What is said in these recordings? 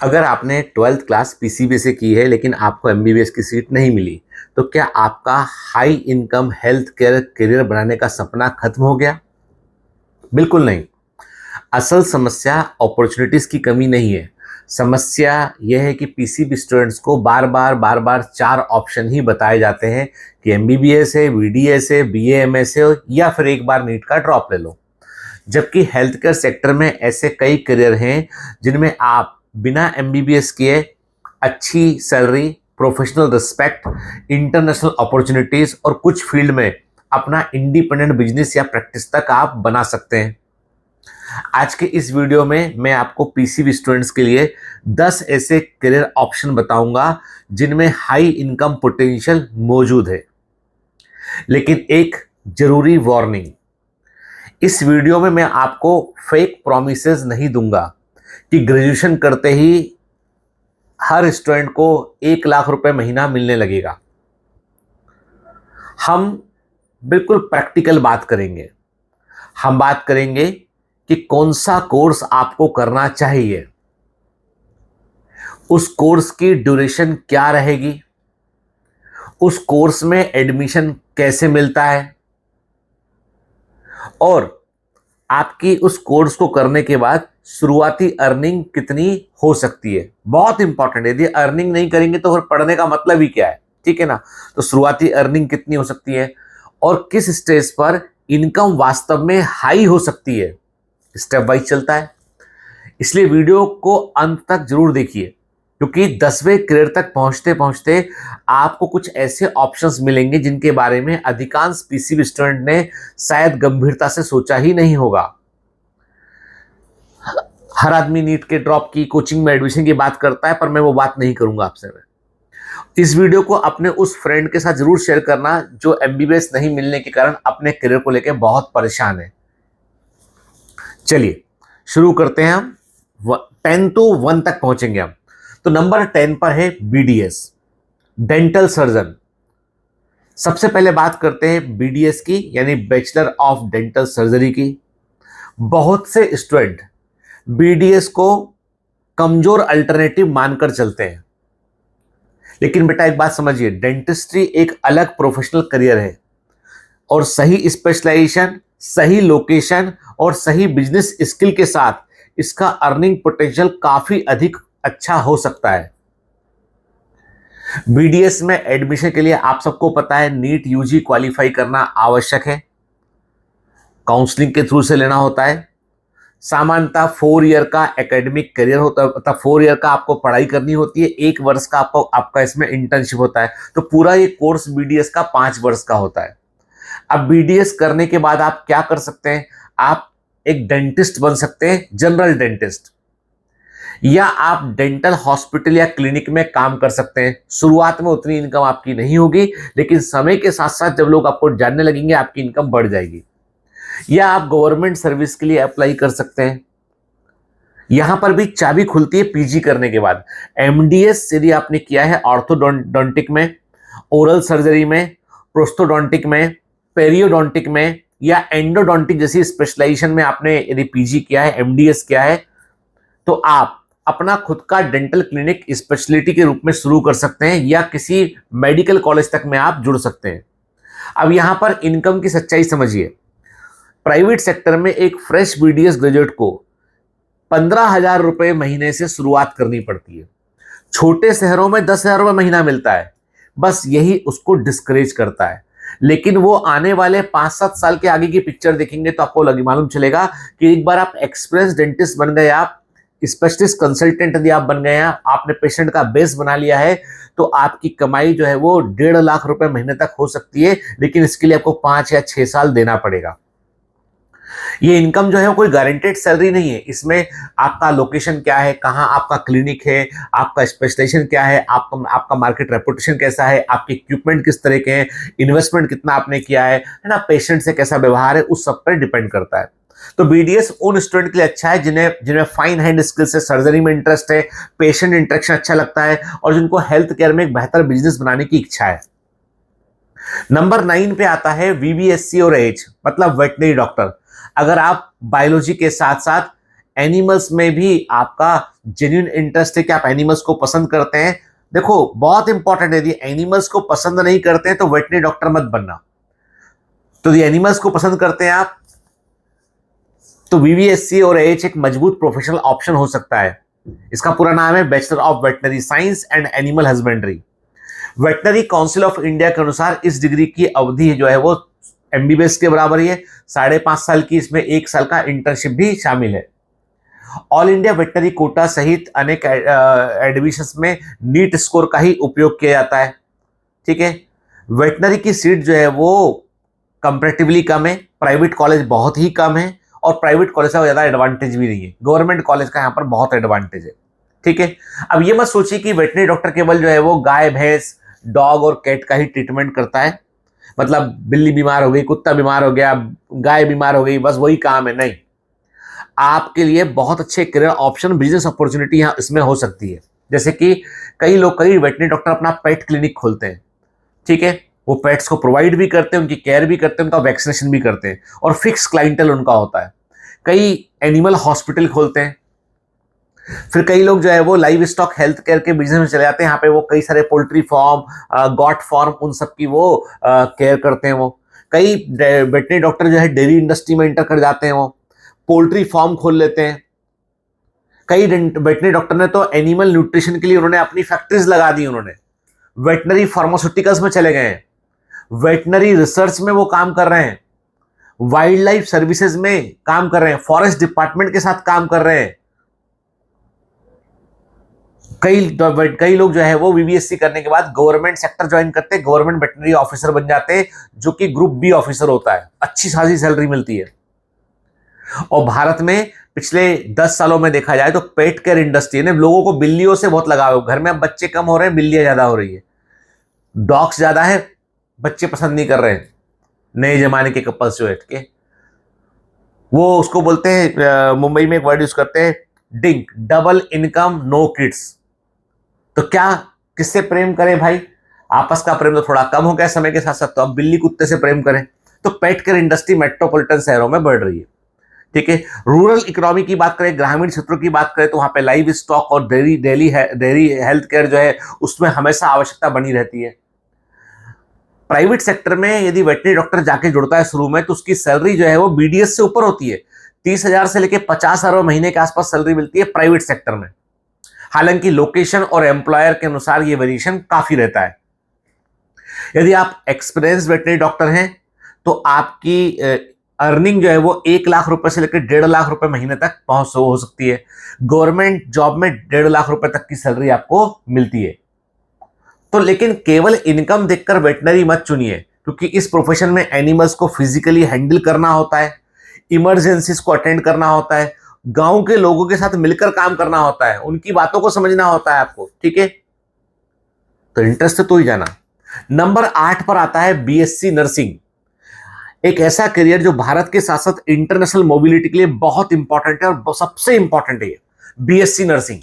अगर आपने 12th class PCB से की है लेकिन आपको एमबीबीएस की सीट नहीं मिली, तो क्या आपका high income health care career बनाने का सपना खत्म हो गया? बिल्कुल नहीं। असल समस्या अपॉर्चुनिटीज की कमी नहीं है। समस्या यह है कि पीसीबी स्टूडेंट्स को बार बार चार ऑप्शन ही बताए जाते हैं कि एमबीबीएस है, बीडीएस है, बीएएमएस है या फिर एक बार नीट का ड्रॉप ले लो। जबकि हेल्थ केयर सेक्टर में ऐसे कई करियर हैं जिनमें आप बिना एमबीबीएस किए अच्छी salary, professional respect, international opportunities और कुछ फील्ड में अपना इंडिपेंडेंट बिजनेस या प्रैक्टिस तक आप बना सकते हैं। आज के इस वीडियो में मैं आपको पीसीबी स्टूडेंट्स के लिए 10 ऐसे करियर ऑप्शन बताऊंगा जिनमें हाई इनकम पोटेंशियल मौजूद है। लेकिन एक जरूरी वार्निंग, इस वीडियो में मैं आपको फेक प्रॉमिसेस नहीं दूंगा कि ग्रेजुएशन करते ही हर स्टूडेंट को 1 लाख रुपए महीना मिलने लगेगा। हम बिल्कुल प्रैक्टिकल बात करेंगे। हम बात करेंगे कि कौन सा कोर्स आपको करना चाहिए, उस कोर्स की ड्यूरेशन क्या रहेगी, उस कोर्स में एडमिशन कैसे मिलता है और आपकी उस कोर्स को करने के बाद शुरुआती अर्निंग कितनी हो सकती है। बहुत इंपॉर्टेंट है। यदि अर्निंग नहीं करेंगे तो फिर पढ़ने का मतलब ही क्या है, ठीक है ना। तो शुरुआती अर्निंग कितनी हो सकती है और किस स्टेज पर इनकम वास्तव में हाई हो सकती है, स्टेप वाइज चलता है। इसलिए वीडियो को अंत तक जरूर देखिए, क्योंकि 10वें करियर तक पहुंचते पहुंचते आपको कुछ ऐसे ऑप्शंस मिलेंगे जिनके बारे में अधिकांश पीसीबी स्टूडेंट ने शायद गंभीरता से सोचा ही नहीं होगा। हर आदमी नीट के ड्रॉप की, कोचिंग में एडमिशन की बात करता है, पर मैं वो बात नहीं करूंगा आपसे। इस वीडियो को अपने उस फ्रेंड के साथ जरूर शेयर करना जो एमबीबीएस नहीं मिलने के कारण अपने करियर को लेकर बहुत परेशान है। चलिए शुरू करते हैं। हम 10 to 1 तक पहुंचेंगे हम। तो नंबर 10 पर है बीडीएस, डेंटल सर्जन। सबसे पहले बात करते हैं बीडीएस की, यानी बैचलर ऑफ डेंटल सर्जरी की। बहुत से स्टूडेंट बीडीएस को कमजोर अल्टरनेटिव मानकर चलते हैं, लेकिन बेटा एक बात समझिए, डेंटिस्ट्री एक अलग प्रोफेशनल करियर है और सही स्पेशलाइजेशन, सही लोकेशन और सही बिजनेस स्किल के साथ इसका अर्निंग पोटेंशियल काफी अधिक अच्छा हो सकता है। बीडीएस में एडमिशन के लिए आप सबको पता है नीट यूजी क्वालिफाई करना आवश्यक है। काउंसलिंग के थ्रू से लेना होता है। सामान्यतः 4 ईयर का एकेडमिक करियर होता है, मतलब 4 ईयर का आपको पढ़ाई करनी होती है। 1 वर्ष का आपका इसमें इंटर्नशिप होता है। तो पूरा ये कोर्स बीडीएस का 5 वर्ष का होता है। अब बीडीएस करने के बाद आप क्या कर सकते हैं? आप एक डेंटिस्ट बन सकते हैं, जनरल डेंटिस्ट, या आप डेंटल हॉस्पिटल या क्लिनिक में काम कर सकते हैं। शुरुआत में उतनी इनकम आपकी नहीं होगी, लेकिन समय के साथ साथ जब लोग आपको जानने लगेंगे आपकी इनकम बढ़ जाएगी। या आप गवर्नमेंट सर्विस के लिए अप्लाई कर सकते हैं। यहां पर भी चाबी खुलती है पीजी करने के बाद। एमडीएस यदि आपने किया है ऑर्थोडोंटिक में, ओरल सर्जरी में, प्रोस्थोडोंटिक में, पेरियोडोंटिक में या एंडोडोंटिक जैसी स्पेशलाइजेशन में आपने यदि पीजी किया है, एमडीएस किया है, तो आप अपना खुद का डेंटल क्लिनिक स्पेशलिटी के रूप में शुरू कर सकते हैं या किसी मेडिकल कॉलेज तक में आप जुड़ सकते हैं। अब यहां पर इनकम की सच्चाई समझिए। प्राइवेट सेक्टर में एक फ्रेश बीडीएस ग्रेजुएट को 15,000 रुपए महीने से शुरुआत करनी पड़ती है। छोटे शहरों में 10,000 रुपए महीना मिलता है। बस यही उसको डिस्करेज करता है। लेकिन वो आने वाले 5-7 साल के आगे की पिक्चर देखेंगे तो आपको मालूम चलेगा कि एक बार आप एक्सपीरियंस डेंटिस्ट बन गए, आप स्पेशलिस्ट कंसल्टेंट यदि आप बन गए हैं, आपने पेशेंट का बेस बना लिया है, तो आपकी कमाई जो है वो 1.5 लाख रुपए महीने तक हो सकती है। लेकिन इसके लिए आपको 5 या 6 साल देना पड़ेगा। ये इनकम जो है वो कोई गारंटेड सैलरी नहीं है। इसमें आपका लोकेशन क्या है, कहाँ आपका क्लिनिक है, आपका स्पेशलाइजेशन क्या है, आपका मार्केट रेपुटेशन कैसा है, आपके इक्विपमेंट किस तरह के हैं, इन्वेस्टमेंट कितना आपने किया है ना, पेशेंट से कैसा व्यवहार है, उस सब पर डिपेंड करता है। तो बीडीएस उन स्टूडेंट के लिए अच्छा है जिन्हें फाइन हैंड स्किल से सर्जरी में इंटरेस्ट है, पेशेंट इंटरेक्शन अच्छा लगता है और जिनको हेल्थ केयर में एक बेहतर बिजनेस बनाने की इच्छा है। नंबर 9 पे आता है वीबीएससी और एच, मतलब वेटनरी डॉक्टर। अगर आप बायोलॉजी के साथ साथ एनिमल्स में भी आपका जेन्युइन इंटरेस्ट है कि आप एनिमल्स को पसंद करते हैं, देखो बहुत इंपॉर्टेंट है, यदि एनिमल्स को पसंद नहीं करते हैं तो वेटनरी डॉक्टर मत बनना। तो यदि एनिमल्स को पसंद करते हैं आप, तो वीवीएससी और एएच एक मजबूत प्रोफेशनल ऑप्शन हो सकता है। इसका पूरा नाम है bachelor of veterinary science and animal husbandry. Veterinary council of India के अनुसार इस डिग्री की अवधि जो है वो एमबीबीएस के बराबर ही है, 5.5 साल की, इसमें 1 साल का इंटर्नशिप भी शामिल है। ऑल इंडिया वेटनरी कोटा सहित अनेक एडमिशंस में नीट स्कोर का ही उपयोग किया जाता है। ठीक है, वेटनरी की सीट जो है वो कंपैरेटिवली कम है, प्राइवेट कॉलेज बहुत ही कम है, और प्राइवेट कॉलेज का ज़्यादा एडवांटेज भी नहीं है, गवर्नमेंट कॉलेज का यहाँ पर बहुत एडवांटेज है। ठीक है, अब ये मत सोचिए कि वेटनरी डॉक्टर केवल जो है वो गाय भैंस डॉग और कैट का ही ट्रीटमेंट करता है, मतलब बिल्ली बीमार हो गई, कुत्ता बीमार हो गया, गाय बीमार हो गई, बस वही काम है, नहीं। आपके लिए बहुत अच्छे करियर ऑप्शन, बिजनेस अपॉर्चुनिटी यहाँ इसमें हो सकती है। जैसे कि कई वेटनरी डॉक्टर अपना पेट क्लिनिक खोलते हैं। ठीक है, वो पेट्स को प्रोवाइड भी करते हैं, उनकी केयर भी करते हैं, उनका वैक्सीनेशन भी करते हैं, और फिक्स क्लाइंटल उनका होता है। कई एनिमल हॉस्पिटल खोलते हैं। फिर कई लोग जो है वो लाइव स्टॉक हेल्थ केयर के बिजनेस में चले जाते हैं, यहाँ पे वो कई सारे पोल्ट्री फार्म, गॉट फार्म, उन सब की वो केयर करते हैं। वो कई वेटनरी डॉक्टर जो है डेयरी इंडस्ट्री में इंटर कर जाते हैं, वो पोल्ट्री फार्म खोल लेते हैं। कई वेटनरी डॉक्टर ने तो एनिमल न्यूट्रिशन के लिए उन्होंने अपनी फैक्ट्रीज लगा दी, उन्होंने वेटनरी फार्मास्यूटिकल्स में चले गए हैं, वेटनरी रिसर्च में वो काम कर रहे हैं, वाइल्ड लाइफ सर्विसेज में काम कर रहे हैं, फॉरेस्ट डिपार्टमेंट के साथ काम कर रहे हैं। कई लोग जो है वो वीवीएससी करने के बाद गवर्नमेंट सेक्टर ज्वाइन करते हैं, गवर्नमेंट वेटनरी ऑफिसर बन जाते हैं, जो कि ग्रुप बी ऑफिसर होता है, अच्छी खासी सैलरी मिलती है। और भारत में पिछले 10 सालों में देखा जाए तो पेट केयर इंडस्ट्री ने लोगों को बिल्लियों से बहुत लगाव है। घर में अब बच्चे कम हो रहे हैं, बिल्लियां ज्यादा हो रही है, डॉग्स ज्यादा है, बच्चे पसंद नहीं कर रहे हैं नए जमाने के कपल्स जो है। ठीक है, वो उसको बोलते हैं, मुंबई में एक वर्ड यूज करते हैं, DINK, double income no kids. तो क्या किससे प्रेम करें भाई, आपस का प्रेम तो थोड़ा कम हो गया समय के साथ साथ, तो अब बिल्ली कुत्ते से प्रेम करें। तो पेट केयर इंडस्ट्री मेट्रोपॉलिटन शहरों में बढ़ रही है। ठीक है, रूरल इकोनॉमी की बात करें, ग्रामीण क्षेत्रों की बात करें, तो वहां पे लाइव स्टॉक और डेयरी हेल्थ केयर जो है उसमें हमेशा आवश्यकता बनी रहती है। प्राइवेट सेक्टर में यदि वेटनरी डॉक्टर जाके जुड़ता है शुरू में, तो उसकी सैलरी जो है वो बीडीएस से ऊपर होती है, 30,000 से लेकर 50,000 महीने के आसपास सैलरी मिलती है प्राइवेट सेक्टर में। हालांकि लोकेशन और एम्प्लॉयर के अनुसार ये वेरिएशन काफी रहता है। यदि आप एक्सपीरियंस वेटनरी डॉक्टर हैं तो आपकी अर्निंग जो है वो 1 लाख रुपए से लेकर 1.5 लाख रुपए महीने तक पहुंच हो सकती है। गवर्नमेंट जॉब में 1.5 लाख रुपए तक की सैलरी आपको मिलती है। तो लेकिन केवल इनकम देखकर वेटनरी मत चुनिए, क्योंकि इस प्रोफेशन में एनिमल्स को फिजिकली हैंडल करना होता है, इमरजेंसीज को अटेंड करना होता है, गांव के लोगों के साथ मिलकर काम करना होता है, उनकी बातों को समझना होता है आपको। ठीक है, तो इंटरेस्ट तो ही जाना। नंबर 8 पर आता है बीएससी नर्सिंग, एक ऐसा करियर जो भारत के साथ साथ इंटरनेशनल मोबिलिटी के लिए बहुत इंपॉर्टेंट है, और सबसे इंपॉर्टेंट है BSc nursing.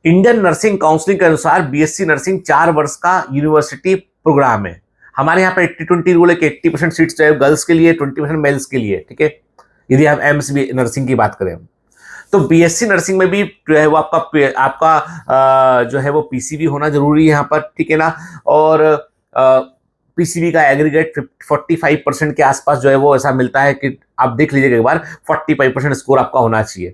Indian nursing council के अनुसार बीएससी नर्सिंग 4 वर्ष का यूनिवर्सिटी प्रोग्राम है। हमारे यहाँ पे 80-20 रूल है कि 80% सीट्स जो है गर्ल्स के लिए, 20% मेल्स के लिए। ठीक है, यदि हम एम्स नर्सिंग की बात करें, तो बीएससी नर्सिंग में भी जो है वो आपका जो है वो पीसीबी होना जरूरी है यहाँ पर। ठीक है ना, और पीसीबी का एग्रीगेट 45% के आसपास जो है वो ऐसा मिलता है कि आप देख लीजिएगा एक बार, 45% स्कोर आपका होना चाहिए।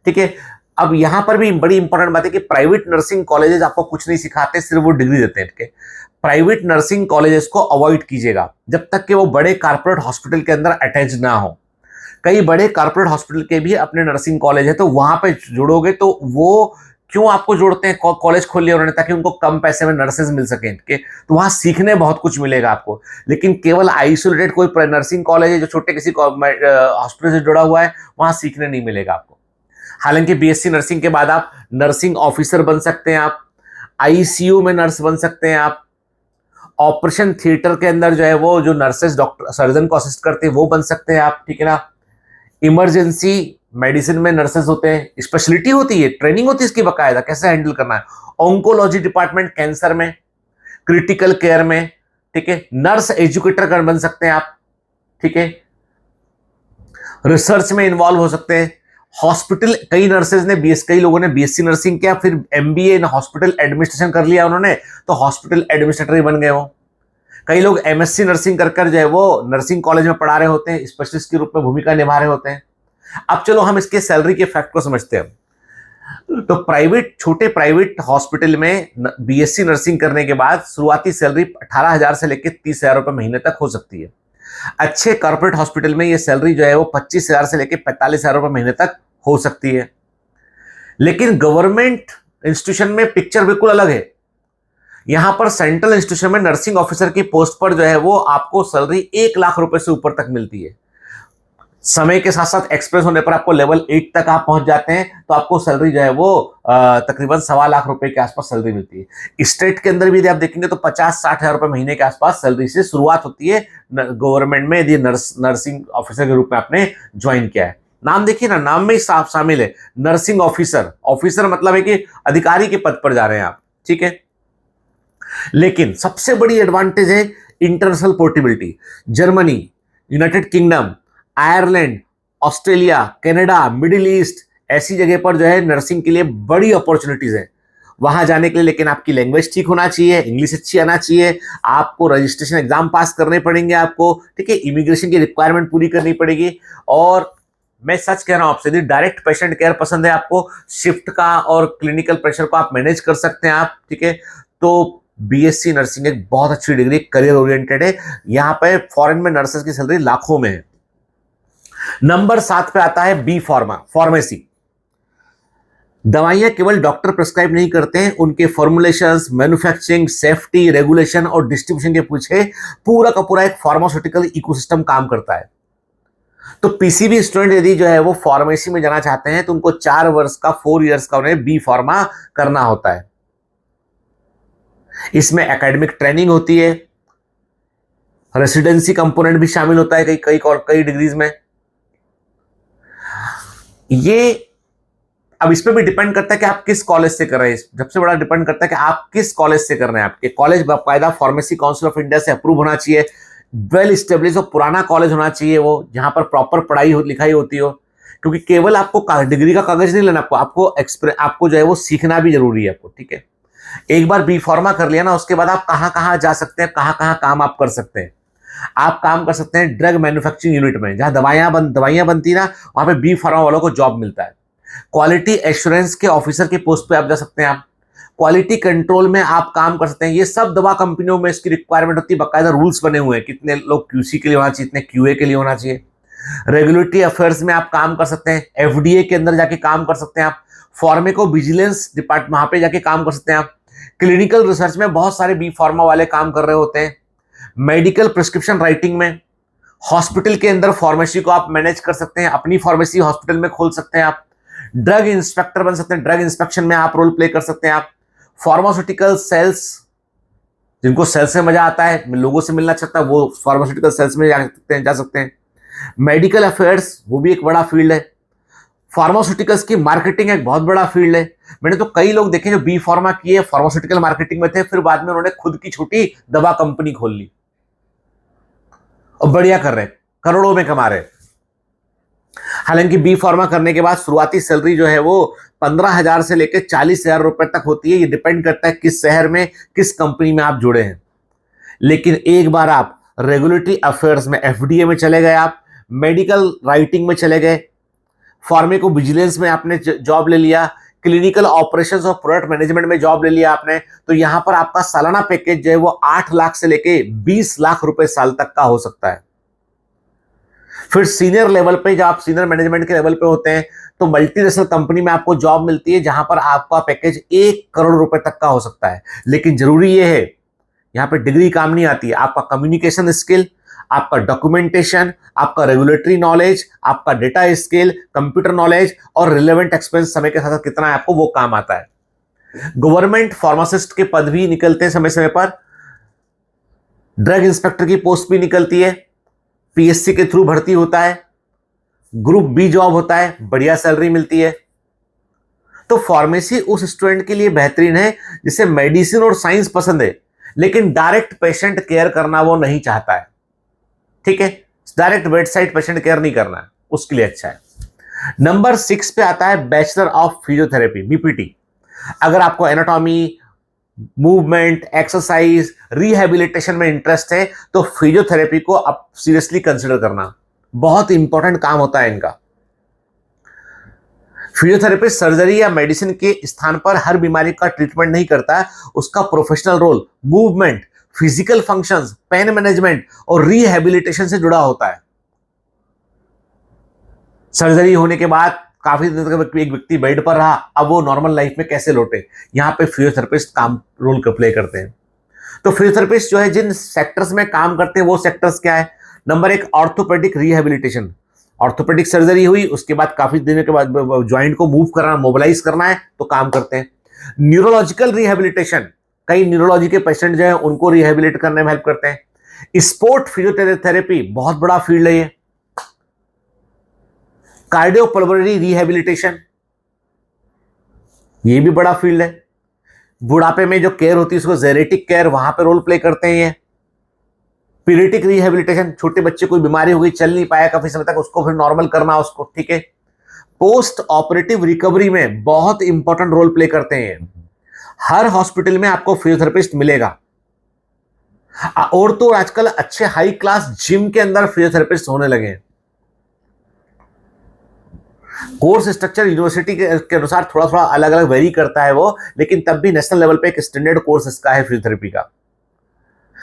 ठीक है, अब यहां पर भी बड़ी इंपॉर्टेंट बात है कि प्राइवेट नर्सिंग कॉलेजेस आपको कुछ नहीं सिखाते, सिर्फ वो डिग्री देते हैं। ठीक है, प्राइवेट नर्सिंग कॉलेजेस को अवॉइड कीजिएगा जब तक कि वो बड़े कारपोरेट हॉस्पिटल के अंदर अटैच ना हो। कई बड़े कारपोरेट हॉस्पिटल के भी अपने नर्सिंग कॉलेज है, तो वहां पे जुड़ोगे तो वो क्यों आपको जोड़ते हैं, कॉलेज खोल लिया उन्होंने ताकि उनको कम पैसे में नर्सेज मिल सके। तो वहां सीखने बहुत कुछ मिलेगा आपको, लेकिन केवल आइसोलेटेड कोई नर्सिंग कॉलेज है जो छोटे किसी हॉस्पिटल से जुड़ा हुआ है, वहां सीखने नहीं मिलेगा आपको। हालांकि बीएससी नर्सिंग के बाद आप नर्सिंग ऑफिसर बन सकते हैं, आप आईसीयू में नर्स बन सकते हैं, आप ऑपरेशन थिएटर के अंदर जो है वो जो नर्सेज डॉक्टर सर्जन को असिस्ट करते हैं वो बन सकते हैं आप। ठीक है ना, इमरजेंसी मेडिसिन में नर्सेज होते हैं, स्पेशलिटी होती है, ट्रेनिंग होती है इसकी बकायदा कैसे हैंडल करना है। ऑन्कोलॉजी डिपार्टमेंट, कैंसर में, क्रिटिकल केयर में। ठीक है, नर्स एजुकेटर बन सकते हैं आप। ठीक है, रिसर्च में इन्वॉल्व हो सकते हैं, हॉस्पिटल, कई लोगों ने बीएससी नर्सिंग किया, फिर एमबीए इन हॉस्पिटल एडमिनिस्ट्रेशन कर लिया उन्होंने, तो हॉस्पिटल एडमिनिस्ट्रेटर ही बन गए वो। कई लोग एमएससी नर्सिंग कर जो है वो नर्सिंग कॉलेज में पढ़ा रहे होते हैं, स्पेशलिस्ट के रूप में भूमिका निभा रहे होते हैं। अब चलो हम इसके सैलरी के फैक्ट को समझते हैं। तो छोटे प्राइवेट हॉस्पिटल में बीएससी नर्सिंग करने के बाद शुरुआती सैलरी 18,000 से लेकर 30,000 रुपए महीने तक हो सकती है। अच्छे कॉर्पोरेट हॉस्पिटल में ये सैलरी जो है वो 25,000 से लेकर 45,000 रुपए महीने तक हो सकती है। लेकिन गवर्नमेंट इंस्टीट्यूशन में पिक्चर बिल्कुल अलग है। यहां पर सेंट्रल इंस्टीट्यूशन में नर्सिंग ऑफिसर की पोस्ट पर जो है वो आपको सैलरी 1 लाख रुपए से ऊपर तक मिलती है। समय के साथ साथ एक्सप्रेस होने पर आपको लेवल 8 तक आप पहुंच जाते हैं तो आपको सैलरी जो है वो तकरीबन 1.25 लाख रुपए के आसपास सैलरी मिलती है। स्टेट के अंदर भी यदि आप देखेंगे तो 50-60 हजार रुपए महीने के आसपास सैलरी से शुरुआत होती है गवर्नमेंट में, यदि नर्सिंग ऑफिसर के रूप में आपने ज्वाइन किया है। नाम देखिए ना, नाम में ही साफ शामिल है नर्सिंग ऑफिसर। ऑफिसर मतलब है कि अधिकारी के पद पर जा रहे हैं आप, ठीक है। लेकिन सबसे बड़ी एडवांटेज है international portability. Germany, United kingdom, Ireland, Australia, Canada, middle east, ऐसी जगह पर जो है नर्सिंग के लिए बड़ी अपॉर्चुनिटीज है वहां जाने के लिए। लेकिन आपकी लैंग्वेज ठीक होना चाहिए, इंग्लिश अच्छी आना चाहिए, आपको रजिस्ट्रेशन एग्जाम पास करने पड़ेंगे आपको, ठीक है। इमिग्रेशन की रिक्वायरमेंट पूरी करनी पड़ेगी। और मैं सच कह रहा हूं आपसे, यदि डायरेक्ट पेशेंट केयर पसंद है आपको, शिफ्ट का और क्लिनिकल प्रेशर को आप मैनेज कर सकते हैं आप, ठीक है, तो बीएससी नर्सिंग एक बहुत अच्छी डिग्री, करियर ओरिएंटेड है। यहां पे फॉरेन में नर्सेस की सैलरी लाखों में है। नंबर 7 पे आता है बी फार्मा, फार्मेसी। दवाइयां केवल डॉक्टर प्रिस्क्राइब नहीं करते हैं, उनके फॉर्मुलेशंस, मैन्युफैक्चरिंग, सेफ्टी, रेगुलेशन और डिस्ट्रीब्यूशन के पीछे पूरा का पूरा एक फार्मास्यूटिकल इकोसिस्टम काम करता है। तो पीसीबी स्टूडेंट यदि जो है वो फार्मेसी में जाना चाहते हैं तो उनको 4 वर्ष का, 4 इयर्स का उन्हें बी फार्मा करना होता है। इसमें एकेडमिक ट्रेनिंग होती है, रेसिडेंसी कंपोनेंट भी शामिल होता है कई डिग्रीज में। ये अब इस पे भी डिपेंड करता है कि आप किस कॉलेज से कर रहे हैं। सबसे बड़ा डिपेंड करता है कि आप किस कॉलेज से कर रहे हैं। आपके कॉलेज बाकायदा फार्मेसी काउंसिल ऑफ इंडिया से अप्रूव होना चाहिए, वेल स्टेब्लिश और पुराना कॉलेज होना चाहिए वो, जहां पर प्रॉपर पढ़ाई लिखाई होती हो। क्योंकि केवल आपको डिग्री का कागज नहीं लेना, आपको जो है वो सीखना भी जरूरी है आपको, ठीक है। एक बार बी फार्मा कर लिया ना, उसके बाद आप कहां कहां जा सकते हैं, कहां कहां काम आप कर सकते हैं। आप काम कर सकते हैं ड्रग मैन्युफैक्चरिंग यूनिट में, जहां दवाइयां बनती ना, वहां पे बी फार्मा वालों को जॉब मिलता है। क्वालिटी एश्योरेंस के ऑफिसर के पोस्ट पे आप जा सकते हैं। आप क्वालिटी कंट्रोल में आप काम कर सकते हैं। ये सब दवा कंपनियों में इसकी रिक्वायरमेंट होती है, बाकायदा रूल्स बने हुए हैं, कितने लोग क्यूसी के लिए होना चाहिए, कितने क्यूए के लिए होना चाहिए। रेगुलेटरी अफेयर्स में आप काम कर सकते हैं, एफडीए के अंदर जाके काम कर सकते हैं आप, फार्मेको विजिलेंस डिपार्टमेंट वहां पे जाके काम कर सकते हैं आप। क्लिनिकल रिसर्च में बहुत सारे बी फार्मा वाले काम कर रहे होते हैं। मेडिकल प्रिस्क्रिप्शन राइटिंग में, हॉस्पिटल के अंदर फार्मेसी को आप मैनेज कर सकते हैं, अपनी फार्मेसी हॉस्पिटल में खोल सकते हैं आप। ड्रग इंस्पेक्टर बन सकते हैं, ड्रग इंस्पेक्शन में आप रोल प्ले कर सकते हैं आप। फार्मास्यूटिकल सेल्स, जिनको सेल्स से मजा आता है, लोगों से मिलना चाहता है, वो फार्मास्यूटिकल सेल्स में जा सकते हैं। मेडिकल अफेयर्स, वो भी एक बड़ा फील्ड है। फार्मास्यूटिकल्स की मार्केटिंग एक बहुत बड़ा फील्ड है। मैंने तो कई लोग देखे जो बी फार्मा किए, फार्मास्यूटिकल मार्केटिंग में थे, फिर बाद में उन्होंने खुद की छोटी दवा कंपनी खोल ली और बढ़िया कर रहे, करोड़ों में कमा रहे। हालांकि बी फार्मा करने के बाद शुरुआती सैलरी जो है वो 15,000 से लेकर 40,000 रुपए तक होती है। ये डिपेंड करता है किस शहर में, किस कंपनी में आप जुड़े हैं। लेकिन एक बार आप रेगुलेटरी अफेयर्स में, एफडीए में चले गए, आप मेडिकल राइटिंग में चले गए, फार्मेको विजिलेंस में आपने जॉब ले लिया, क्लिनिकल ऑपरेशंस और प्रोडक्ट मैनेजमेंट में जॉब ले लिया आपने, तो यहां पर आपका सालाना पैकेज जो है वो 8 लाख से लेके 20 लाख रुपए साल तक का हो सकता है। फिर सीनियर लेवल पे, जब आप सीनियर मैनेजमेंट के लेवल पे होते हैं, तो मल्टीनेशनल कंपनी में आपको जॉब मिलती है, जहां पर आपका पैकेज 1 करोड़ रुपए तक का हो सकता है। लेकिन जरूरी यह है, यहां पे डिग्री काम नहीं आती है, आपका कम्युनिकेशन स्किल, आपका डॉक्यूमेंटेशन, आपका रेगुलेटरी नॉलेज, आपका डेटा स्किल, कंप्यूटर नॉलेज और रिलेवेंट एक्सपीरियंस समय के साथ कितना है आपको, वो काम आता है। गवर्नमेंट फार्मासिस्ट के पद भी निकलते हैं समय समय पर, ड्रग इंस्पेक्टर की पोस्ट भी निकलती है, पीएससी के थ्रू भर्ती होता है, ग्रुप बी जॉब होता है, बढ़िया सैलरी मिलती है। तो फार्मेसी उस स्टूडेंट के लिए बेहतरीन है जिसे मेडिसिन और साइंस पसंद है, लेकिन डायरेक्ट पेशेंट केयर करना वो नहीं चाहता है, ठीक है। Direct bed side patient care नहीं करना है, उसके लिए अच्छा है। नंबर 6 पे आता है बैचलर ऑफ फिजियोथेरेपी, बीपीटी। अगर आपको एनाटॉमी, मूवमेंट, एक्सरसाइज, रिहैबिलिटेशन में इंटरेस्ट है तो फिजियोथेरेपी को आप सीरियसली कंसिडर करना, बहुत इंपॉर्टेंट काम होता है इनका। फिजियोथेरेपिस्ट सर्जरी या मेडिसिन के स्थान पर हर बीमारी का ट्रीटमेंट नहीं करता है, उसका professional role movement, physical functions, pain management और रिहैबिलिटेशन से जुड़ा होता है। सर्जरी होने के बाद काफी दिन तक एक व्यक्ति बेड पर रहा, अब वो नॉर्मल लाइफ में कैसे लौटे, यहां पे फिजियोथेरेपिस्ट काम रोल प्ले करते हैं। तो फिजियोथेरेपिस्ट जो है जिन सेक्टर्स में काम करते हैं वो सेक्टर्स क्या है? Number 1 orthopaedic rehabilitation. Orthopaedic surgery हुई, उसके बाद काफी दिनों के बाद ज्वाइंट को मूव करना, मोबिलाइज करना है तो काम करते हैं। न्यूरोलॉजिकल रिहैबिलिटेशन, कई न्यूरोलॉजी के पेशेंट जो है उनको रिहैबिलिट करने में हेल्प करते हैं। स्पोर्ट फिजियोथेरेपी बहुत बड़ा फील्ड है ये। कार्डियोपल्मोनरी रिहैबिलिटेशन, ये भी बड़ा फील्ड है। बुढ़ापे में जो केयर होती है उसको जेनेटिक केयर, वहां पे रोल प्ले करते हैं ये। पीडियाट्रिक रिहैबिलिटेशन, छोटे बच्चे कोई बीमारी हो गई, चल नहीं पाया काफी समय तक, उसको फिर नॉर्मल करना उसको, ठीक है। पोस्ट ऑपरेटिव रिकवरी में बहुत इंपॉर्टेंट रोल प्ले करते हैं। हर हॉस्पिटल में आपको फिजियोथेरेपिस्ट मिलेगा, और तो आजकल अच्छे हाई क्लास जिम के अंदर फिजियोथेरेपिस्ट होने लगे हैं। कोर्स स्ट्रक्चर यूनिवर्सिटी के अनुसार थोड़ा थोड़ा अलग अलग वेरी करता है वो, लेकिन तब भी नेशनल लेवल पे एक स्टैंडर्ड कोर्स इसका है फिजियोथेरेपी का।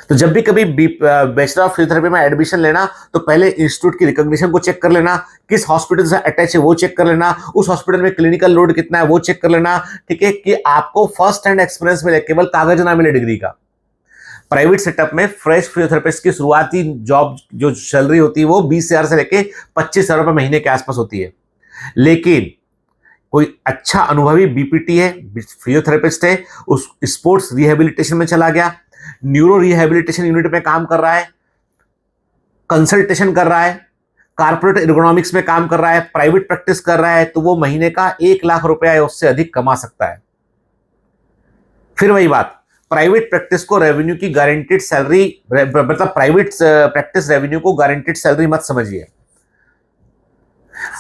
तो जब भी कभी बैचलर ऑफ फिजियोथेरेपी में एडमिशन लेना तो पहले इंस्टीट्यूट की रिकॉग्निशन को चेक कर लेना, किस हॉस्पिटल से अटैच है वो चेक कर लेना, उस हॉस्पिटल में क्लिनिकल लोड कितना है वो चेक कर लेना, ठीक है, कि आपको फर्स्ट हैंड एक्सपीरियंस मिले, केवल कागज ना मिले डिग्री का। प्राइवेट सेटअप में फ्रेश फिजियोथेरेपिस्ट की शुरुआती जॉब जो सैलरी होती है वो 20,000 से लेके 25,000 रुपए महीने के आसपास होती है। लेकिन कोई अच्छा अनुभवी बीपीटी है, फिजियोथेरेपिस्ट है, उस स्पोर्ट्स रिहैबिलिटेशन में चला गया, न्यूरो रिहैबिलिटेशन यूनिट में काम कर रहा है, कंसल्टेशन कर रहा है, कारपोरेट एर्गोनॉमिक्स में काम कर रहा है, प्राइवेट प्रैक्टिस कर रहा है, तो वो महीने का 1 लाख रुपया या उससे अधिक कमा सकता है। फिर वही बात, प्राइवेट प्रैक्टिस को रेवेन्यू की गारंटीड सैलरी, मतलब प्राइवेट प्रैक्टिस रेवेन्यू को गारंटीड सैलरी मत समझिए।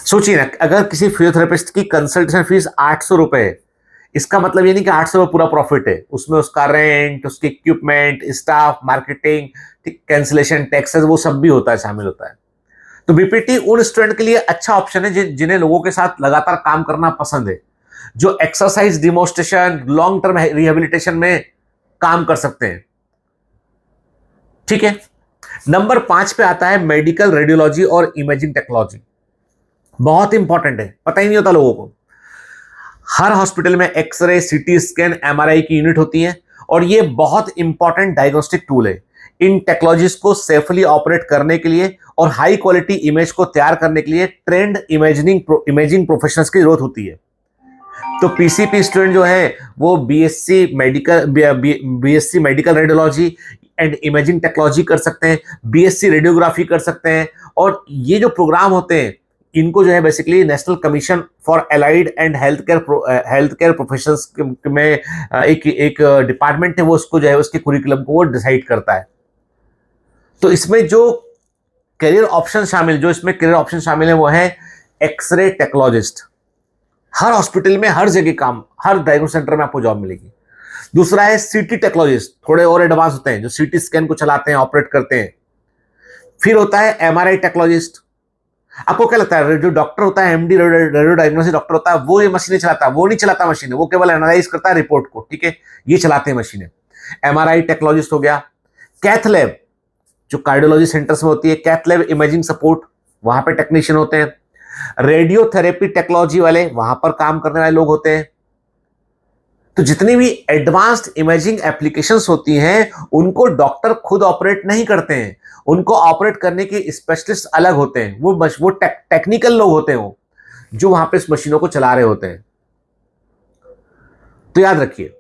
सोचिए ना, अगर किसी फिजियोथेरेपिस्ट की कंसल्टेशन फीस 800 रुपए है, इसका मतलब ये नहीं कि 800 रुपए पूरा प्रॉफिट है, उसमें उसका रेंट, उसके equipment, staff, marketing, cancellation, taxes, वो सब भी होता है, शामिल होता है। तो बीपीटी उन स्टूडेंट के लिए अच्छा ऑप्शन है जिन्हें लोगों के साथ लगातार काम करना पसंद है, जो exercise demonstration, long term rehabilitation में काम कर सकते हैं, ठीक है। नंबर 5 पे आता है मेडिकल रेडियोलॉजी और इमेजिंग टेक्नोलॉजी। बहुत इंपॉर्टेंट है, पता ही नहीं होता लोगों को। हर हॉस्पिटल में एक्सरे, सीटी स्कैन, एमआरआई की यूनिट होती है, और ये बहुत इंपॉर्टेंट डायग्नोस्टिक टूल है। इन टेक्नोलॉजीज को सेफली ऑपरेट करने के लिए और हाई क्वालिटी इमेज को तैयार करने के लिए ट्रेंड इमेजिंग प्रोफेशनल्स की जरूरत होती है। तो पीसीपी स्टूडेंट जो है वो BSc medical radiology and imaging technology कर सकते हैं, बीएससी रेडियोग्राफी कर सकते हैं, और ये जो प्रोग्राम होते हैं इनको जो है basically national commission for allied and health care professionals में एक डिपार्टमेंट है, वो उसको जो है उसके कुरिकुलम को वो डिसाइड करता है। तो इसमें जो करियर ऑप्शन शामिल है वो है एक्सरे टेक्नोलॉजिस्ट। हर हॉस्पिटल में, हर जगह काम, हर डायग्नोस्टिक सेंटर में आपको जॉब मिलेगी। दूसरा है सीटी टेक्नोलॉजिस्ट, थोड़े और एडवांस होते हैं, जो सीटी स्कैन को चलाते हैं, ऑपरेट करते हैं। फिर होता है एमआरआई टेक्नोलॉजिस्ट। आपको क्या लगता है, जो डॉक्टर होता है, एमडी रेडियो डायग्नोसिस डॉक्टर होता है, वो ये मशीनें चलाता है? वो नहीं चलाता मशीनें, वो केवल एनालाइज करता है रिपोर्ट को, ठीक है, ये चलाते हैं मशीनें। एमआरआई टेक्नोलॉजिस्ट हो गया। कैथ लैब, जो कार्डियोलॉजी सेंटर्स में होती है, कैथ लैब इमेजिंग सपोर्ट, वहां पे टेक्नीशियन होते हैं। रेडियोथेरेपी टेक्नोलॉजी वाले, वहां पर काम करने वाले लोग होते हैं। तो जितनी भी एडवांस्ड इमेजिंग एप्लीकेशंस होती हैं उनको डॉक्टर खुद ऑपरेट नहीं करते हैं, उनको ऑपरेट करने के स्पेशलिस्ट अलग होते हैं, वो टेक्निकल लोग होते हैं, वो जो वहां पे इस मशीनों को चला रहे होते हैं। तो याद रखिए,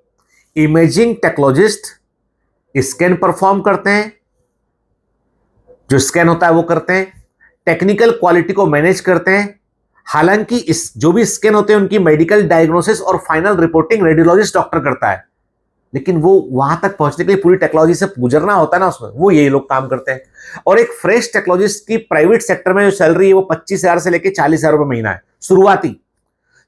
इमेजिंग टेक्नोलॉजिस्ट स्कैन परफॉर्म करते हैं, जो स्कैन होता है वो करते हैं, टेक्निकल क्वालिटी को मैनेज करते हैं। हालांकि इस जो भी स्कैन होते हैं उनकी मेडिकल डायग्नोसिस और फाइनल रिपोर्टिंग रेडियोलॉजिस्ट डॉक्टर करता है, लेकिन वो वहां तक पहुंचने के लिए पूरी टेक्नोलॉजी से गुजरना होता है ना, उसमें वो ये लोग काम करते हैं। और एक फ्रेश टेक्नोलॉजिस्ट की प्राइवेट सेक्टर में जो सैलरी है वो 25,000 से लेकर 40,000 रुपए महीना है शुरुआती।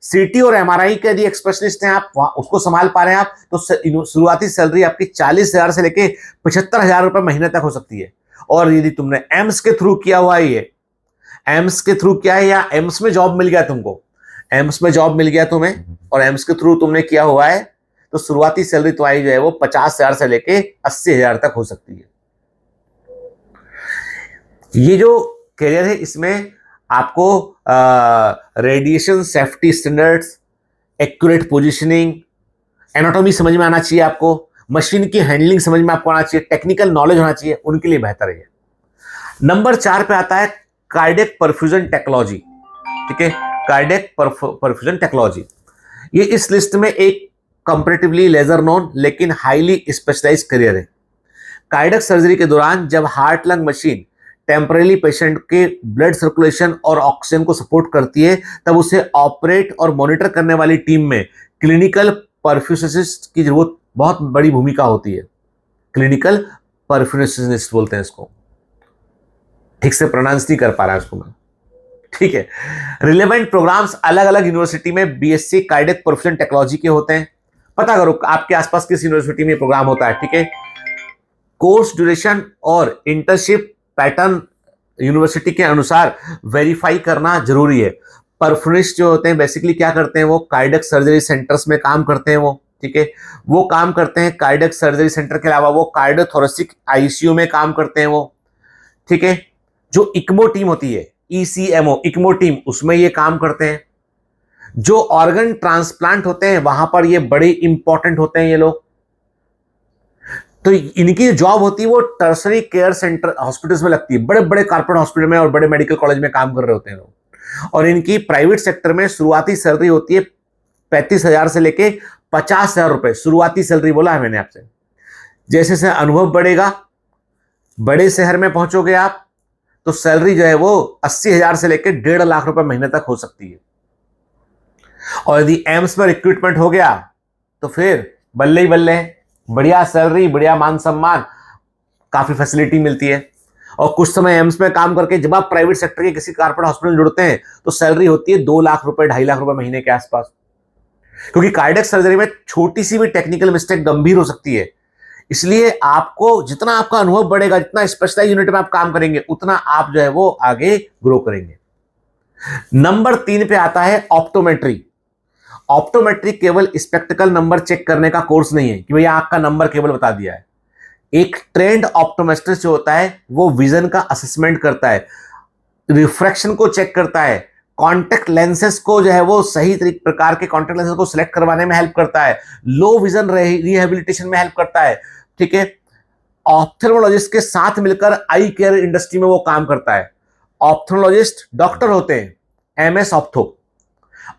सीटी और एमआरआई के यदि स्पेशलिस्ट हैं आप, उसको संभाल पा रहे हैं आप, तो शुरुआती सैलरी आपकी 40,000 से लेके 75,000 रुपए महीने तक हो सकती है। और यदि तुमने एम्स के थ्रू किया हुआ है, ये एम्स के थ्रू किया है या एम्स में जॉब मिल गया तुमको, एम्स में जॉब मिल गया तुम्हें और एम्स के थ्रू तुमने किया हुआ है, तो शुरुआती सैलरी तुम्हारी जो है वो 50,000 से लेके 80,000 तक हो सकती है। ये जो करियर है इसमें आपको radiation safety standards, accurate positioning, anatomy समझ में आना चाहिए आपको, मशीन की हैंडलिंग समझ में आपको आना चाहिए, टेक्निकल नॉलेज होना चाहिए, उनके लिए बेहतर है। नंबर 4 पे आता है कार्डियक परफ्यूजन टेक्नोलॉजी। ठीक है, कार्डियक परफ्यूजन टेक्नोलॉजी, ये इस लिस्ट में एक कंपैरेटिवली लेजर नोन लेकिन हाईली स्पेशलाइज्ड करियर है। कार्डियक सर्जरी के दौरान जब heart lung machine temporarily patient के ब्लड सर्कुलेशन और ऑक्सीजन को सपोर्ट करती है, तब उसे ऑपरेट और मॉनिटर करने वाली टीम में क्लिनिकल परफ्यूसिस्ट की जरूरत बहुत बड़ी भूमिका होती है। क्लिनिकल परफ्यूसिस्ट बोलते हैं इसको, ठीक से प्रोनाउंस नहीं कर पा रहा इसको मैं। ठीक है, रिलेवेंट प्रोग्राम्स अलग अलग यूनिवर्सिटी में बीएससी कार्डियक परफ्यूजन टेक्नोलॉजी के होते हैं। पता करो आपके आसपास किस यूनिवर्सिटी में प्रोग्राम होता है। ठीक है, कोर्स ड्यूरेशन और इंटर्नशिप पैटर्न यूनिवर्सिटी के अनुसार वेरीफाई करना जरूरी है। परफ्यूनिस्ट जो होते हैं बेसिकली क्या करते हैं, वो कार्डियक सर्जरी सेंटर्स में काम करते हैं वो। ठीक है, वो काम करते हैं कार्डियक सर्जरी सेंटर के अलावा वो कार्डियोथोरेसिक आईसीयू में काम करते हैं वो। ठीक है, जो इक्मो टीम होती है, ईसीएमओ इक्मो टीम, उसमें ये काम करते हैं। जो ऑर्गन ट्रांसप्लांट होते हैं वहां पर ये बड़े इंपॉर्टेंट होते हैं ये लोग। तो इनकी जॉब होती है वो टर्सरी केयर सेंटर हॉस्पिटल्स में लगती है, बड़े बड़े कॉर्पोरेट हॉस्पिटल में और बड़े मेडिकल कॉलेज में काम कर रहे होते हैं लोग। और इनकी प्राइवेट सेक्टर में शुरुआती सैलरी होती है 35,000 से लेके 50,000 रुपए शुरुआती सैलरी, बोला है मैंने आपसे। जैसे जैसे अनुभव बढ़ेगा, बड़े शहर में पहुंचोगे आप, तो सैलरी जो है वो 80,000 से लेकर 1.5 लाख रुपए महीने तक हो सकती है। और यदि एम्स में रिक्रूटमेंट हो गया तो फिर बल्ले ही बल्ले, बढ़िया सैलरी, बढ़िया मान सम्मान, काफी फैसिलिटी मिलती है। और कुछ समय एम्स में काम करके जब आप प्राइवेट सेक्टर के किसी कॉर्पोरेट हॉस्पिटल में जुड़ते हैं तो सैलरी होती है 2 लाख रुपए, 2.5 लाख रुपए महीने के आसपास। क्योंकि कार्डियक सर्जरी में छोटी सी भी टेक्निकल मिस्टेक गंभीर हो सकती है, इसलिए आपको जितना आपका अनुभव बढ़ेगा, जितना स्पेशलाइज यूनिट में आप काम करेंगे, उतना आप जो है वो आगे ग्रो करेंगे। नंबर 3 पे आता है ऑप्टोमेट्री। ऑप्टोमेट्री केवल स्पेक्टिकल नंबर चेक करने का कोर्स नहीं है कि भैया आपका नंबर केवल बता दिया है। एक ट्रेंड ऑप्टोमेट्रिस्ट जो होता है वो विजन का असेसमेंट करता है, रिफ्रैक्शन को चेक करता है, कॉन्टेक्ट लेंसेस को जो है वो सही प्रकार के कॉन्टेक्ट लेंसेस को सिलेक्ट करवाने में हेल्प करता है, लो विजन रिहेबिलिटेशन में हेल्प करता है। ठीक है, ऑप्थेल्मोलॉजिस्ट के साथ मिलकर आई केयर इंडस्ट्री में वो काम करता है। ऑप्थेल्मोलॉजिस्ट डॉक्टर होते हैं, एमएस ऑप्थो।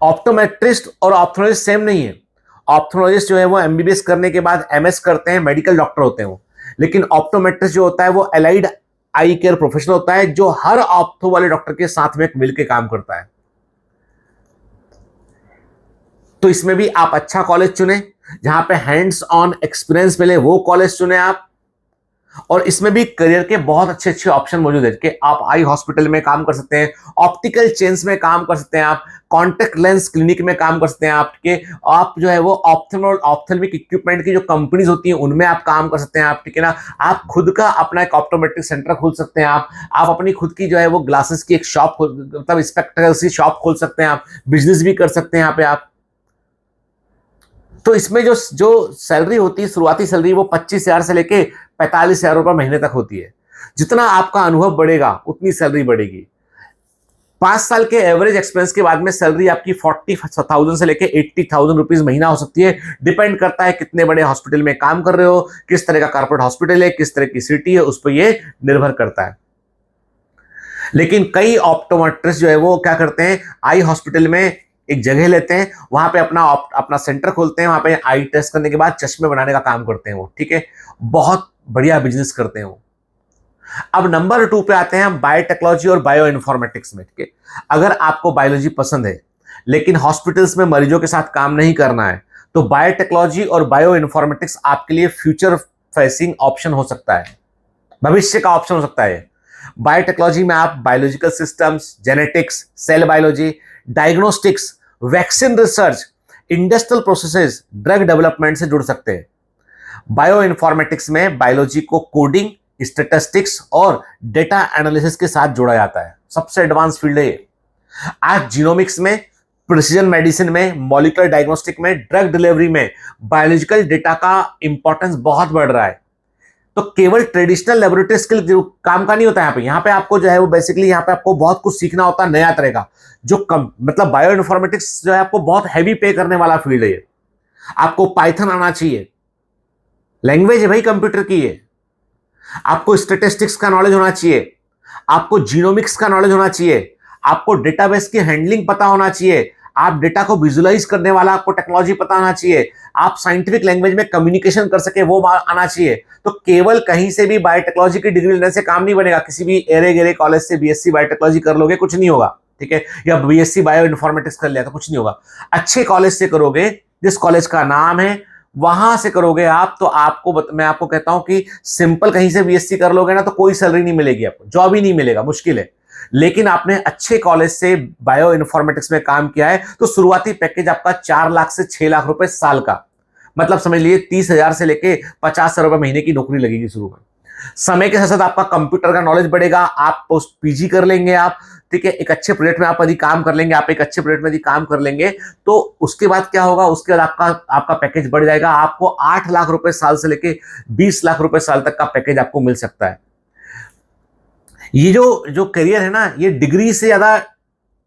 ऑप्टोमेट्रिस्ट और ऑप्थेल्मोलॉजिस्ट सेम नहीं है। ऑप्थेल्मोलॉजिस्ट जो है वो एमबीबीएस करने के बाद एमएस करते हैं, मेडिकल डॉक्टर होते हैं वो। लेकिन ऑप्टोमेट्रिस्ट जो होता है वो एलाइड आई केयर प्रोफेशनल होता है, जो हर ऑप्थो वाले डॉक्टर के साथ में मिलकर काम करता है। तो इसमें भी आप अच्छा कॉलेज चुने जहां पे हैंड्स ऑन एक्सपीरियंस मिले, वो कॉलेज चुने आप। और इसमें भी करियर के बहुत अच्छे अच्छे ऑप्शन मौजूद है कि आप आई हॉस्पिटल में काम कर सकते हैं, ऑप्टिकल चेन्स में काम कर सकते हैं, आप कॉन्टेक्ट लेंस क्लिनिक में काम कर सकते हैं, आप जो है वो ऑप्थेल्मिक इक्विपमेंट की जो कंपनीज होती हैं उनमें आप काम कर सकते हैं आप। ठीक है ना, आप खुद का अपना एक ऑप्टोमेट्रिक सेंटर खोल सकते हैं आप अपनी खुद की जो है वो ग्लासेस की एक शॉप, मतलब स्पेक्टिकल्स की शॉप खोल सकते हैं आप, बिजनेस भी कर सकते हैं यहाँ पे आप। तो इसमें जो सैलरी होती है, शुरुआती सैलरी वो 25,000 से लेके 45,000 रुपए महीने तक होती है। जितना आपका अनुभव बढ़ेगा उतनी सैलरी बढ़ेगी। 5 साल के एवरेज एक्सपेंस के बाद में सैलरी आपकी 40,000 से लेके 80,000 रुपीज महीना हो सकती है। डिपेंड करता है कितने बड़े हॉस्पिटल में काम कर रहे हो, किस तरह का कॉर्पोरेट हॉस्पिटल है, किस तरह की सिटी है, उस पर यह निर्भर करता है। लेकिन कई ऑप्टोमेट्रिस्ट जो है वो क्या करते हैं, आई हॉस्पिटल में एक जगह लेते हैं, वहां पे अपना सेंटर खोलते हैं, वहां पे आई टेस्ट करने के बाद चश्मे बनाने का काम करते हैं वो। ठीक है, बहुत बढ़िया बिजनेस करते हैं वो। अब नंबर 2 पे आते हैं हम बायोटेक्नोलॉजी और बायो इन्फॉर्मेटिक्स में। ठीक है, अगर आपको बायोलॉजी पसंद है लेकिन हॉस्पिटल्स में मरीजों के साथ काम नहीं करना है, तो बायोटेक्नोलॉजी और बायो इन्फॉर्मेटिक्स आपके लिए फ्यूचर फेसिंग ऑप्शन हो सकता है, भविष्य का ऑप्शन हो सकता है। बायोटेक्नोलॉजी में आप biological systems, genetics, cell biology, diagnostics, vaccine research, industrial processes, drug development से जुड़ सकते हैं। बायो इन्फॉर्मेटिक्स में बायोलॉजी को कोडिंग, स्टैटिस्टिक्स और डेटा एनालिसिस के साथ जोड़ा जाता है। सबसे एडवांस फील्ड है ये। आज जीनोमिक्स में, प्रिसीजन मेडिसिन में, मॉलिक्यूलर डायग्नोस्टिक में, ड्रग डिलीवरी में बायोलॉजिकल डेटा का इंपॉर्टेंस बहुत बढ़ रहा है। तो केवल ट्रेडिशनल लेबोरेटरी स्किल काम का नहीं होता है यहाँ पे आपको जो है वो बेसिकली यहाँ पे आपको बहुत कुछ सीखना होता है नया तरह का, जो मतलब बायो इन्फॉर्मेटिक्स जो है आपको बहुत हैवी पे करने वाला फील्ड है ये। आपको पाइथन आना चाहिए, लैंग्वेज है भाई कंप्यूटर की है। आपको स्टैटिस्टिक्स का नॉलेज होना चाहिए, आपको जीनोमिक्स का नॉलेज होना चाहिए, आपको डेटाबेस की हैंडलिंग पता होना चाहिए, आप डेटा को विजुअलाइज करने वाला आपको टेक्नोलॉजी पता होना चाहिए, आप साइंटिफिक लैंग्वेज में कम्युनिकेशन कर सके वो आना चाहिए। तो केवल कहीं से भी बायोटेक्नोलॉजी की डिग्री लेने से काम नहीं बनेगा। किसी भी एरे गेरे कॉलेज से बीएससी बायोटेक्नोलॉजी कर लोगे कुछ नहीं होगा, ठीक है, या बीएससी बायो इन्फॉर्मेटिक्स कर लिया तो कुछ नहीं होगा। अच्छे कॉलेज से करोगे, जिस कॉलेज का नाम है वहां से करोगे आप, तो मैं आपको कहता हूं कि सिंपल कहीं से बीएससी कर लोगे ना तो कोई सैलरी नहीं मिलेगी आपको, जॉब ही नहीं मिलेगा, मुश्किल है। लेकिन आपने अच्छे कॉलेज से बायो इन्फॉर्मेटिक्स में काम किया है तो शुरुआती पैकेज आपका 4 लाख से 6 लाख रुपए साल का, मतलब समझ लीजिए 30,000 से लेके 50,000 रुपए महीने की नौकरी लगेगी शुरू में। समय के साथ साथ आपका कंप्यूटर का नॉलेज बढ़ेगा, आप पोस्ट पीजी कर लेंगे आप, ठीक है, एक अच्छे प्रोजेक्ट में आप यदि काम कर लेंगे, आप एक अच्छे प्रोजेक्ट में यदि काम कर लेंगे तो उसके बाद क्या होगा, उसके बाद आपका पैकेज बढ़ जाएगा। आपको 8 लाख रुपए साल से लेके 20 लाख रुपए साल तक का पैकेज आपको मिल सकता है। ये जो करियर है ना, ये डिग्री से ज्यादा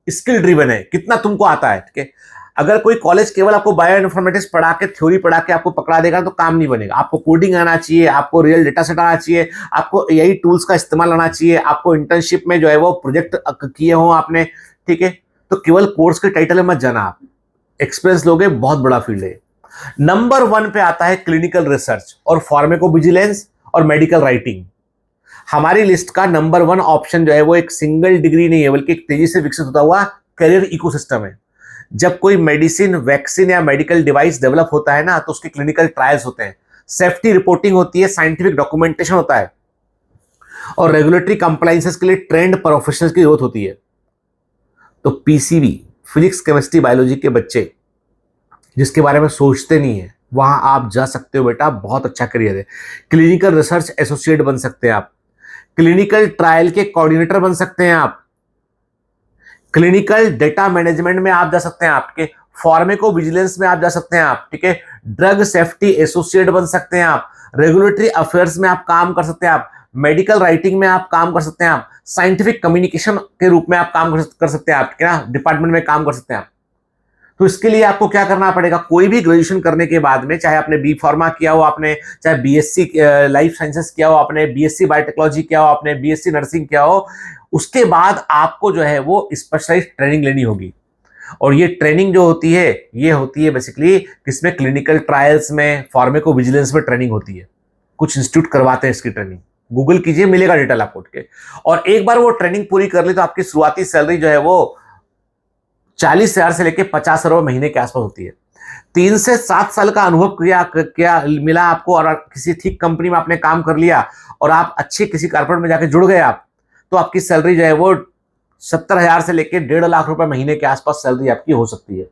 स्किल ड्रिवन है, कितना तुमको आता है, ठीक है। अगर कोई कॉलेज केवल आपको बायो इन्फॉर्मेटिक्स पढ़ा के, थ्योरी पढ़ा के आपको पकड़ा देगा तो काम नहीं बनेगा। आपको कोडिंग आना चाहिए, आपको रियल डेटा सेट आना चाहिए, आपको एआई टूल्स का इस्तेमाल आना चाहिए, आपको इंटर्नशिप में जो है वो प्रोजेक्ट किए हो आपने, ठीक है। तो केवल कोर्स के टाइटल में मत जाना, आप एक्सपीरियंस लोगे, बहुत बड़ा फील्ड है। नंबर 1 पे आता है क्लिनिकल रिसर्च और फार्माकोविजिलेंस और मेडिकल राइटिंग। हमारी लिस्ट का नंबर 1 ऑप्शन जो है वो एक सिंगल डिग्री नहीं है, बल्कि एक तेजी से विकसित होता हुआ करियर इकोसिस्टम है। जब कोई मेडिसिन, वैक्सीन या मेडिकल डिवाइस डेवलप होता है ना तो उसके क्लिनिकल ट्रायल्स होते हैं, सेफ्टी रिपोर्टिंग होती है, साइंटिफिक डॉक्यूमेंटेशन होता है और रेगुलेटरी कंप्लायंसेस के लिए ट्रेंड प्रोफेशनल्स की जरूरत होती है। तो पीसीबी, फिजिक्स, केमिस्ट्री, बायोलॉजी के बच्चे जिसके बारे में सोचते नहीं है, वहां आप जा सकते हो बेटा, बहुत अच्छा करियर है। क्लिनिकल रिसर्च एसोसिएट बन सकते हैं आप, क्लिनिकल ट्रायल के कोऑर्डिनेटर बन सकते हैं आप, क्लिनिकल डेटा मैनेजमेंट में आप जा सकते हैं, आपके फार्माको विजिलेंस में आप जा सकते हैं आप, ठीक है, ड्रग सेफ्टी एसोसिएट बन सकते हैं आप, रेगुलेटरी अफेयर्स में आप काम कर सकते हैं आप, मेडिकल राइटिंग में आप काम कर सकते हैं आप, साइंटिफिक कम्युनिकेशन के रूप में आप काम कर सकते हैं आप, ठीक है ना, डिपार्टमेंट में काम कर सकते हैं आप। तो इसके लिए आपको क्या करना पड़ेगा, कोई भी ग्रेजुएशन करने के बाद में, चाहे आपने बी फार्मा किया हो, आपने चाहे बीएससी लाइफ साइंसेस किया हो, आपने बीएससी बायोटेक्नोलॉजी किया हो, आपने बीएससी नर्सिंग किया हो, उसके बाद आपको जो है वो स्पेशलाइज्ड ट्रेनिंग लेनी होगी। और ये ट्रेनिंग जो होती है, ये होती है बेसिकली किसमें, क्लिनिकल ट्रायल्स में, फार्माकोविजिलेंस में ट्रेनिंग होती है। कुछ इंस्टीट्यूट करवाते हैं इसकी ट्रेनिंग, गूगल कीजिए, मिलेगा डिटेल आपको, ठीक है। और एक बार वो ट्रेनिंग पूरी कर ली तो आपकी शुरुआती सैलरी जो है वो 40,000 से लेकर 50,000 रुपए महीने के आसपास होती है। 3 से 7 साल का अनुभव क्या मिला आपको और किसी ठीक कंपनी में आपने काम कर लिया और आप अच्छे किसी कारपोरेट में जाके जुड़ गए आप, तो आपकी सैलरी जो है वो 70,000 से लेकर 1.5 लाख रुपए महीने के आसपास सैलरी आपकी हो सकती है।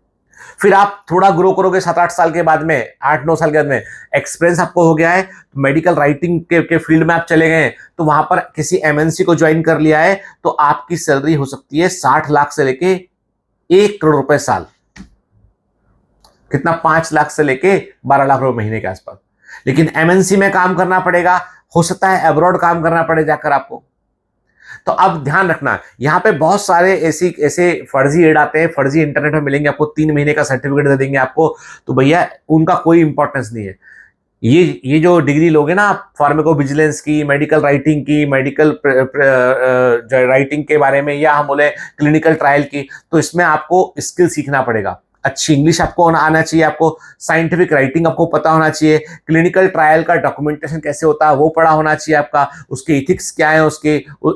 फिर आप थोड़ा ग्रो करोगे 7-8 साल के बाद में, 8-9 साल के बाद में एक्सपीरियंस आपको हो गया है, तो मेडिकल राइटिंग के फील्ड में आप चले गए, तो वहां पर किसी एमएनसी को ज्वाइन कर लिया है, तो आपकी सैलरी हो सकती है 60 लाख से लेके 1 करोड़ रुपए साल। कितना, 5 लाख से लेके 12 लाख रुपए महीने के आसपास। लेकिन एमएनसी में काम करना पड़ेगा, हो सकता है अब्रॉड काम करना पड़े जाकर आपको। तो अब ध्यान रखना, यहाँ पे बहुत सारे ऐसे फर्जी एड आते हैं, फर्जी इंटरनेट में मिलेंगे आपको, 3 महीने का सर्टिफिकेट दे देंगे आपको, तो भैया उनका कोई इंपॉर्टेंस नहीं है। ये जो डिग्री लोगे ना आप, फार्माकोविजिलेंस की, मेडिकल राइटिंग की, मेडिकल राइटिंग के बारे में, या हम बोले क्लिनिकल ट्रायल की, तो इसमें आपको स्किल सीखना पड़ेगा। अच्छी इंग्लिश आपको आना चाहिए, आपको साइंटिफिक राइटिंग आपको पता होना चाहिए, क्लिनिकल ट्रायल का डॉक्यूमेंटेशन कैसे होता है वो पढ़ा होना चाहिए आपका, उसके इथिक्स क्या है, उसके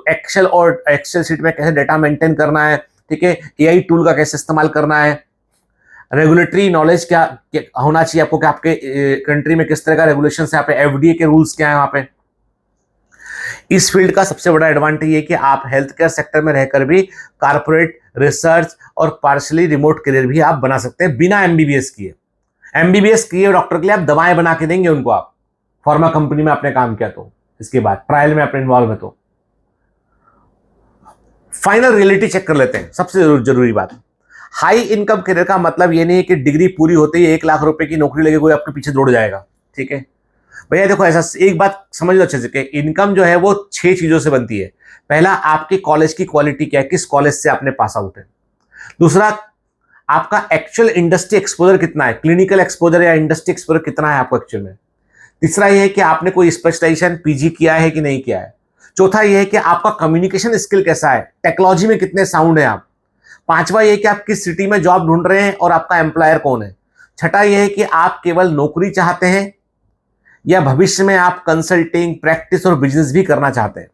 एक्सेल और एक्सेल शीट में कैसे डेटा मेंटेन करना है, ठीक है, एआई टूल का कैसे इस्तेमाल करना है। रेगुलेटरी नॉलेज क्या होना चाहिए आपको कि आपके कंट्री में किस तरह का रेगुलेशन है, यहाँ पे एफडीए के रूल्स क्या है वहां पे। इस फील्ड का सबसे बड़ा एडवांटेज ये कि आप हेल्थ केयर सेक्टर में रहकर भी कारपोरेट, रिसर्च और पार्शली रिमोट करियर भी आप बना सकते हैं बिना एमबीबीएस किए। एमबीबीएस किए डॉक्टर के लिए आप दवाएं बना के देंगे उनको, आप फार्मा कंपनी में आपने काम किया तो, इसके बाद ट्रायल में आपने इन्वॉल्व है तो। फाइनल रियलिटी चेक कर लेते हैं, सबसे जरूरी बात। हाई इनकम करियर का मतलब ये नहीं है कि डिग्री पूरी होते ही 1 लाख रुपए की नौकरी लेके कोई आपके पीछे दौड़ जाएगा, ठीक है भैया। देखो ऐसा एक बात समझ लो अच्छे से कि इनकम जो है वो 6 चीजों से बनती है। पहला, आपके कॉलेज की क्वालिटी क्या है, किस कॉलेज से आपने पास आउट है। दूसरा, आपका एक्चुअल इंडस्ट्री एक्सपोजर कितना है, क्लिनिकल एक्सपोजर या इंडस्ट्री एक्सपोजर कितना है आपको एक्चुअल में। तीसरा यह है कि आपने कोई स्पेशलाइजेशन पीजी किया है कि नहीं किया है। चौथा यह है कि आपका कम्युनिकेशन स्किल कैसा है, टेक्नोलॉजी में कितने साउंड है आप। पांचवा यह है कि आप किस सिटी में जॉब ढूंढ रहे हैं और आपका एम्प्लॉयर कौन है। छठा यह है कि आप केवल नौकरी चाहते हैं या भविष्य में आप कंसल्टिंग, प्रैक्टिस और बिजनेस भी करना चाहते हैं।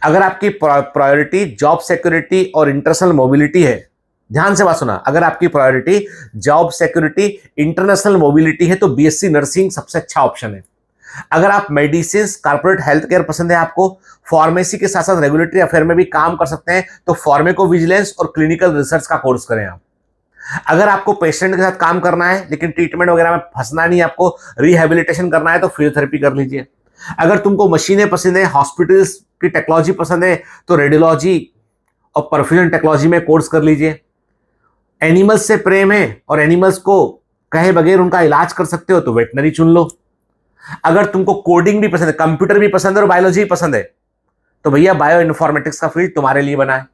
अगर आपकी प्रायोरिटी जॉब सिक्योरिटी और इंटरनेशनल मोबिलिटी है, ध्यान से बात सुना, अगर आपकी priority job security, international mobility है तो बीएससी नर्सिंग सबसे अच्छा ऑप्शन है। अगर आप मेडिसिन, कॉर्पोरेट हेल्थ केयर पसंद है आपको, फार्मेसी के साथ साथ रेगुलेटरी अफेयर में भी काम कर सकते हैं तो फार्मेको विजिलेंस और क्लिनिकल रिसर्च का कोर्स करें आप। अगर आपको पेशेंट के साथ काम करना है लेकिन ट्रीटमेंट वगैरह में फंसना नहीं, आपको रिहेबिलिटेशन करना है तो फिजियोथेरेपी कर लीजिए। अगर तुमको मशीनें पसंद है, हॉस्पिटल्स की टेक्नोलॉजी पसंद है तो रेडियोलॉजी और परफ्यूजन टेक्नोलॉजी में कोर्स कर लीजिए। एनिमल्स से प्रेम है और एनिमल्स को कहे बगैर उनका इलाज कर सकते हो तो वेटनरी चुन लो। अगर तुमको कोडिंग भी पसंद है, कंप्यूटर भी पसंद है और बायोलॉजी भी पसंद है तो भैया बायो इन्फॉर्मेटिक्स का फील्ड तुम्हारे लिए बना है।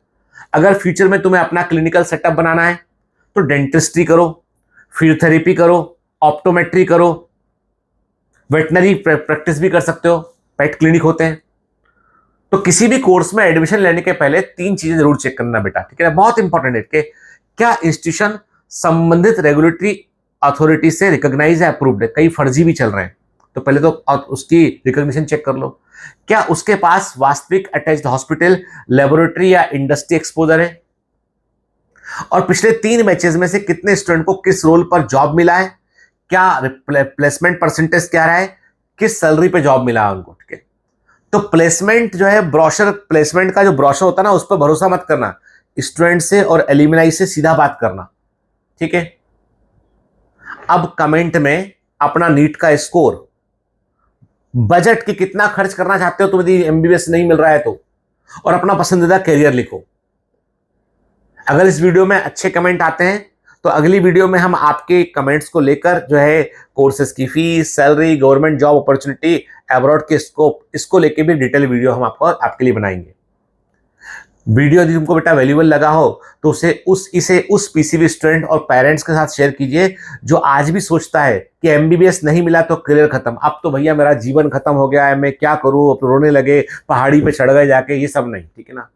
अगर फ्यूचर में तुम्हें अपना क्लिनिकल सेटअप बनाना है तो डेंटिस्ट्री करो, फिजियोथेरेपी करो, ऑप्टोमेट्री करो, वेटनरी प्रैक्टिस भी कर सकते हो, पेट क्लिनिक होते हैं। तो किसी भी कोर्स में एडमिशन लेने के पहले 3 चीजें जरूर चेक करना बेटा, ठीक है। बहुत इंपॉर्टेंट है कि क्या इंस्टीट्यूशन संबंधित रेगुलेटरी अथॉरिटी से रिकॉग्नाइज है, अप्रूव्ड है। कई फर्जी भी चल रहे हैं तो पहले तो उसकी रिकॉग्निशन चेक कर लो। क्या उसके पास वास्तविक अटैच्ड हॉस्पिटल, लेबोरेटरी या इंडस्ट्री एक्सपोजर है। और पिछले 3 बैचेस में से कितने स्टूडेंट को किस रोल पर जॉब मिला है, क्या प्लेसमेंट परसेंटेज क्या रहा है, किस सैलरी पे जॉब मिला है उनको, ठीक है। तो प्लेसमेंट जो है, ब्रोशर प्लेसमेंट का जो ब्रोशर होता है ना, उस पर भरोसा मत करना, स्टूडेंट से और एल्यूमिनाई से सीधा बात करना, ठीक है। अब कमेंट में अपना नीट का स्कोर, बजट की कितना खर्च करना चाहते हो तुम यदि एमबीबीएस नहीं मिल रहा है तो, और अपना पसंदीदा करियर लिखो। अगर इस वीडियो में अच्छे कमेंट आते हैं तो अगली वीडियो में हम आपके कमेंट्स को लेकर जो है कोर्सेज की fees, salary, government job opportunity, abroad के स्कोप, इसको लेके भी डिटेल वीडियो हम आपके लिए बनाएंगे। वीडियो यदि तुमको बेटा वैल्यूएबल लगा हो तो इसे उस पीसीबी स्टूडेंट और पेरेंट्स के साथ शेयर कीजिए जो आज भी सोचता है कि एमबीबीएस नहीं मिला तो करियर खत्म, अब तो भैया मेरा जीवन खत्म हो गया है, मैं क्या करूं, अब रोने लगे, पहाड़ी पे चढ़ गए जाके, ये सब नहीं, ठीक है ना।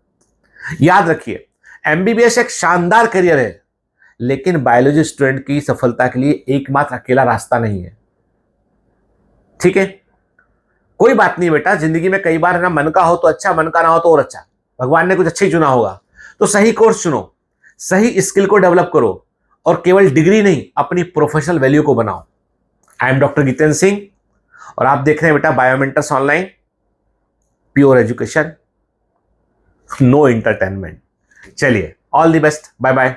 याद रखिए, एमबीबीएस एक शानदार करियर है लेकिन बायोलॉजी स्टूडेंट की सफलता के लिए एकमात्र अकेला रास्ता नहीं है, ठीक है। कोई बात नहीं बेटा, जिंदगी में कई बार है ना, मन का हो तो अच्छा, मन का ना हो तो और अच्छा, भगवान ने कुछ अच्छा ही चुना होगा। तो सही कोर्स चुनो, सही स्किल को डेवलप करो और केवल डिग्री नहीं, अपनी प्रोफेशनल वैल्यू को बनाओ। I am doctor Jitendra Singh और आप देख रहे हैं बेटा Biomentors online, pure education, no entertainment. चलिए, all the best, bye bye.